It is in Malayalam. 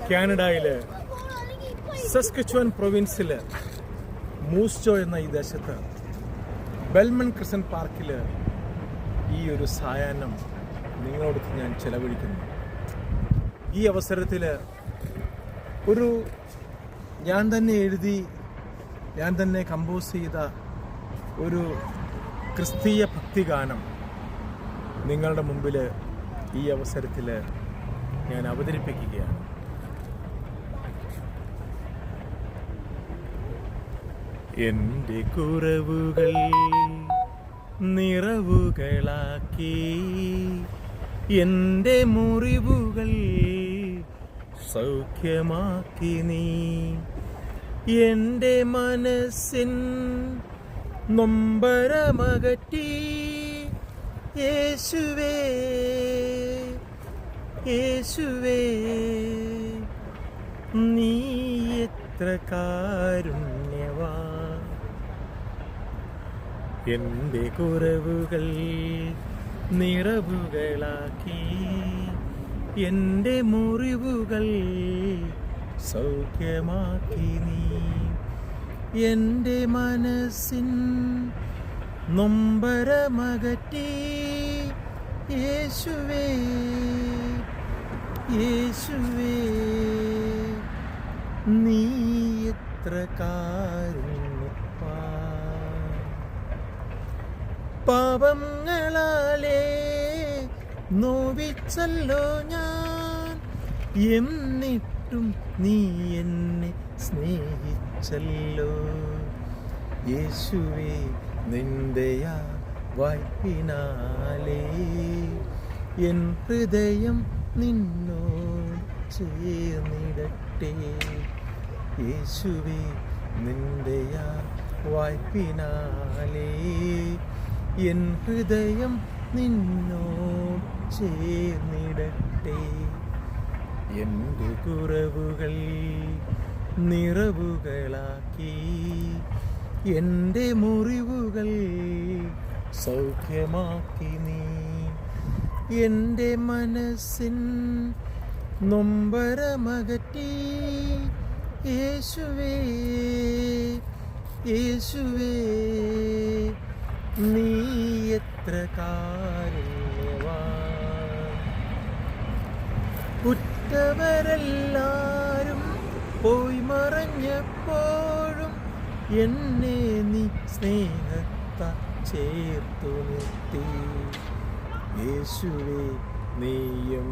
കാനഡയിലെ സസ്കച്ചുവൻ പ്രൊവിൻസില് മൂസ്ജോ എന്ന ഈ ദേശത്ത് ബെൽമൺ ക്രിസൻ പാർക്കിൽ ഈ ഒരു സായാഹ്നം നിങ്ങളോട് ഞാൻ ചെലവഴിക്കുന്നു. ഈ അവസരത്തിൽ ഞാൻ തന്നെ എഴുതി ഞാൻ തന്നെ കമ്പോസ് ചെയ്ത ഒരു ക്രിസ്തീയ ഭക്തിഗാനം നിങ്ങളുടെ മുമ്പിൽ ഈ അവസരത്തിൽ ഞാൻ അവതരിപ്പിക്കുകയാണ്. എൻ്റെ കുറവുകൾ നിറവുകളാക്കി, എൻ്റെ മുറിവുകൾ സൗഖ്യമാക്കി നീ, എൻ്റെ മനസ്സിൻ നൊമ്പരമകറ്റി. യേശുവേ യേശുവേ നീ എത്ര കാരുണ്യവാൻ. എൻ്റെ കുറവുകൾ നിറവുകളാക്കി, എൻ്റെ മുറിവുകൾ സൗഖ്യമാക്കി നീ, എൻ്റെ മനസ്സിൻ നൊമ്പരമകറ്റി. യേശുവേ യേശുവേ നീ എത്ര കാരുണ്യവാൻ. പാപങ്ങളാലേ നോവിച്ചല്ലോ ഞാൻ, എന്നിട്ടും നീ എന്നെ സ്നേഹിച്ചല്ലോ. യേശുവേ നിന്റെ ആ വായ്പിനാലേ എൻ ഹൃദയം നിന്നോട് ചേർന്നിടട്ടെ. യേശുവേ നിന്റെ ആ വായ്പിനാലേ എൻ ഹൃദയം നിന്നോട് ചേർന്നിടട്ടെ. എൻ്റെ കുറവുകൾ നിറവുകളാക്കി, എൻ്റെ മുറിവുകൾ സൗഖ്യമാക്കി നീ, എൻ്റെ മനസ്സിൻ നൊമ്പരമകറ്റി. യേശുവേ യേശുവേ നീ എത്ര കാരുണ്യവാൻ. ഉറ്റവരെല്ലാരും പോയി മറഞ്ഞപ്പോഴും എന്നെ നീ സ്നേഹത്താൽ ചേർത്തു നിർത്തി. യേശുവേ നീയും